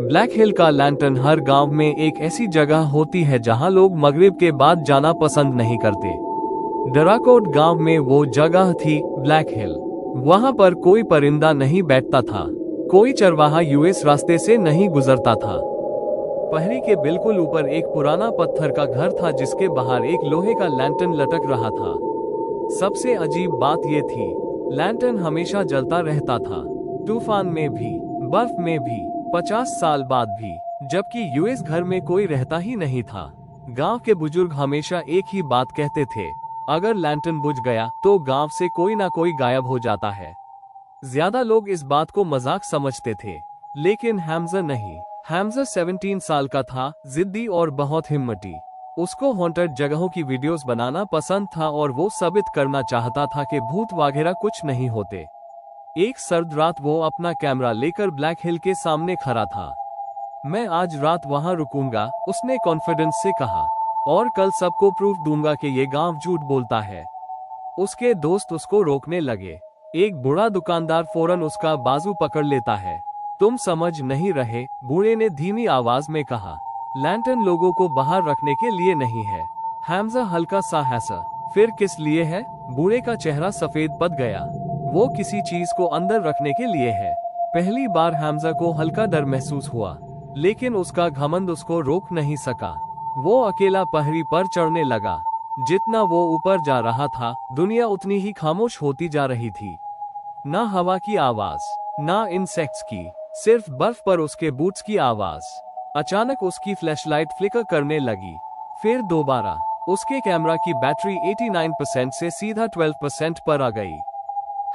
Black हिल का lantern हर गांव में एक ऐसी जगह होती है जहां लोग मगरिब के बाद जाना पसंद नहीं करते। डराकोट गांव में वो जगह थी ब्लैक हिल। वहां पर कोई परिंदा नहीं बैठता था, कोई चरवाहा यूएस रास्ते से नहीं गुजरता था। पहरी के बिल्कुल ऊपर एक पुराना पत्थर का घर था जिसके बाहर एक लोहे का लैंटर्न लटक रहा था। सबसे अजीब बात यह थी, लैंटर्न हमेशा जलता रहता था, तूफान में भी, बर्फ में भी, 50 साल बाद भी, जबकि यूएस घर में कोई रहता ही नहीं था। गांव के बुजुर्ग हमेशा एक ही बात कहते थे, अगर लैंटर्न बुझ गया तो गांव से कोई ना कोई गायब हो जाता है। ज्यादा लोग इस बात को मजाक समझते थे, लेकिन हैम्जा नहीं। हैम्जा 17 साल का था, जिद्दी और बहुत हिम्मती। उसको हॉन्टेड जगहों की वीडियोस बनाना पसंद था और वो साबित करना चाहता था कि भूत वगैरह कुछ नहीं होते। एक सर्द रात वो अपना कैमरा लेकर ब्लैक हिल के सामने खड़ा था। मैं आज रात वहां रुकूंगा, उसने कॉन्फिडेंस से कहा, और कल सबको प्रूफ दूंगा कि ये गांव झूठ बोलता है। उसके दोस्त उसको रोकने लगे। एक बूढ़ा दुकानदार फौरन उसका बाजू पकड़ लेता है। तुम समझ नहीं रहे, बूढ़े ने धीमी आवाज में कहा। लैंटर्न लोगों को बाहर रखने के लिए नहीं है। हैम्जा हल्का सा हंसा। फिर किस लिए है? बूढ़े का चेहरा सफेद पड़ गया। वो किसी चीज को अंदर रखने के लिए है। पहली बार हैम्जा को हल्का डर महसूस हुआ, लेकिन उसका घमंड उसको रोक नहीं सका। वो अकेला पहरी पर चढ़ने लगा। जितना वो ऊपर जा रहा था, दुनिया उतनी ही खामोश होती जा रही थी। ना हवा की आवाज, ना इंसेक्ट्स की, सिर्फ बर्फ पर उसके बूट्स की आवाज। अचानक उसकी फ्लैशलाइट फ्लिकर करने लगी। फिर दोबारा। उसके कैमरा की बैटरी 89% से सीधा 12% पर आ गई।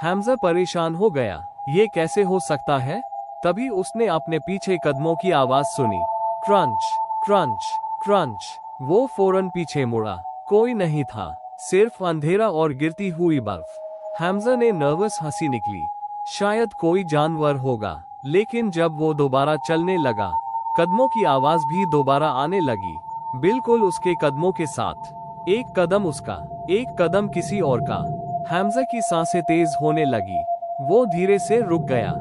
हैम्जा परेशान हो गया। ये कैसे हो सकता है? तभी उसने अपने पीछे कदमों की आवाज सुनी। Crunch, crunch, crunch. वो फौरन पीछे मुड़ा। कोई नहीं था, सिर्फ अंधेरा और गिरती हुई बर्फ। हैम्जा ने नर्वस हंसी निकली। शायद कोई जानवर होगा। लेकिन जब वो दोबारा चलने लगा, कदमों की आवाज भी दोबारा आने लगी, बिल्कुल उसके कदमों के साथ। एक कदम उसका, एक कदम किसी और का। हैम्जा की सांसें तेज होने लगी। वो धीरे से रुक गया।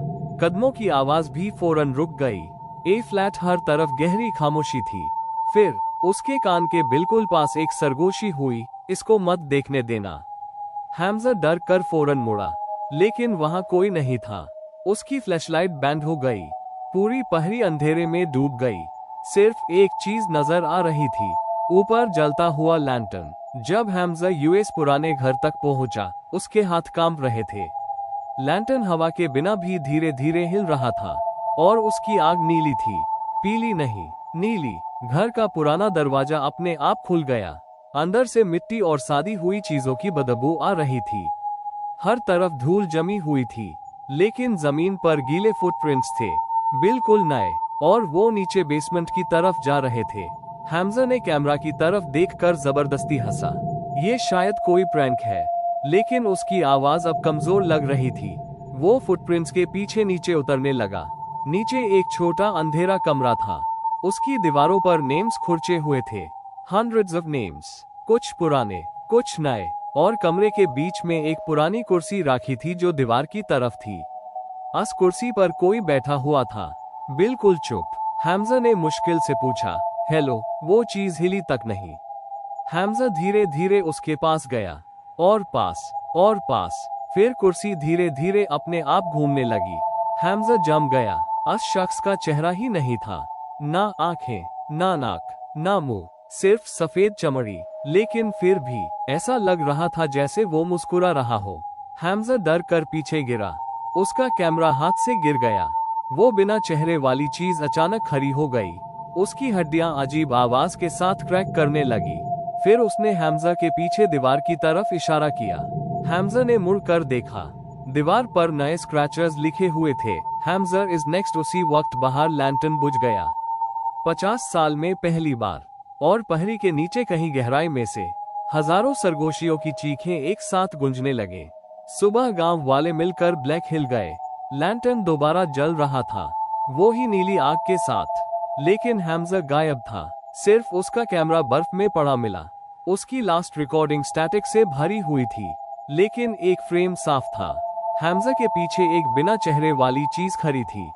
कदमों की आवाज भी फौरन रुक गई। ए फ्लैट हर तरफ गहरी खामोशी थी। फिर उसके कान के बिल्कुल पास एक सरगोशी हुई, इसको मत देखने देना। हैम्जा डर कर फौरन मुड़ा, लेकिन वहां कोई नहीं था। उसकी फ्लैशलाइट बैंड हो गई। पूरी पहरी अंधेरे में डूब गई। सिर्फ एक चीज नजर आ रही थी, ऊपर जलता हुआ लैंटर्न। जब हैम्जा यूएस पुराने घर तक पहुंचा, उसके हाथ कांप रहे थे। लैंटर्न हवा के बिना भी धीरे धीरे हिल रहा था, और उसकी आग नीली थी, पीली नहीं, नीली। घर का पुराना दरवाजा अपने आप खुल गया। अंदर से मिट्टी और सादी हुई चीजों की बदबू आ रही थी। हर तरफ धूल जमी हुई थी, लेकिन जमीन पर गीले फुटप्रिंट्स थे, बिल्कुल नए, और वो नीचे बेसमेंट की तरफ जा रहे थे। हैम्जा ने कैमरा की तरफ देखकर जबरदस्ती हंसा। ये शायद कोई प्रैंक है, लेकिन उसकी आवाज अब कमजोर लग रही थी। वो फुटप्रिंट्स के पीछे नीचे उतरने लगा। नीचे एक छोटा अंधेरा कमरा था। उसकी दीवारों पर नेम्स खुरचे हुए थे, हंड्रेड्स ऑफ नेम्स, कुछ पुराने, कुछ नए, और कमरे के बीच में एक पुरानी कुर्सी रखी थी जो दीवार की तरफ थी। उस कुर्सी पर कोई बैठा हुआ था, बिल्कुल चुप। हैम्जा ने मुश्किल से पूछा, हेलो? वो चीज हिली तक नहीं। हैम्जा धीरे धीरे उसके पास गया, और पास, और पास। फिर कुर्सी धीरे धीरे अपने आप घूमने लगी। हैम्जा जम गया। उस शख्स का चेहरा ही नहीं था, ना आंखें, ना नाक, ना मुंह, सिर्फ सफेद चमड़ी। लेकिन फिर भी ऐसा लग रहा था जैसे वो मुस्कुरा रहा हो। हैम्जा डर कर पीछे गिरा। उसका कैमरा हाथ से गिर गया। वो बिना चेहरे वाली चीज अचानक खड़ी हो गई। उसकी हड्डियां अजीब आवाज के साथ क्रैक करने लगी। फिर उसने हैम्जा के पीछे दीवार की तरफ इशारा किया। हैम्जा ने मुड़कर देखा। दीवार पर नए स्क्रैचर्स लिखे हुए थे, हैम्जा इज नेक्स्ट। उसी वक्त बाहर लैंटर्न बुझ गया। 50 साल में पहली बार। और पहरी के नीचे कहीं गहराई में से हजारों सरगोशियों की चीखें एक साथ गूंजने लगे। सुबह गांव वाले मिलकर ब्लैक हिल गए। लैंटर्न दोबारा जल रहा था, वो ही नीली आग के साथ। लेकिन हैम्जा गायब था। सिर्फ उसका कैमरा बर्फ में पड़ा मिला। उसकी लास्ट रिकॉर्डिंग स्टैटिक से भरी हुई थी, लेकिन एक फ्रेम साफ था। हैम्जा के पीछे एक बिना चेहरे वाली चीज खड़ी थी।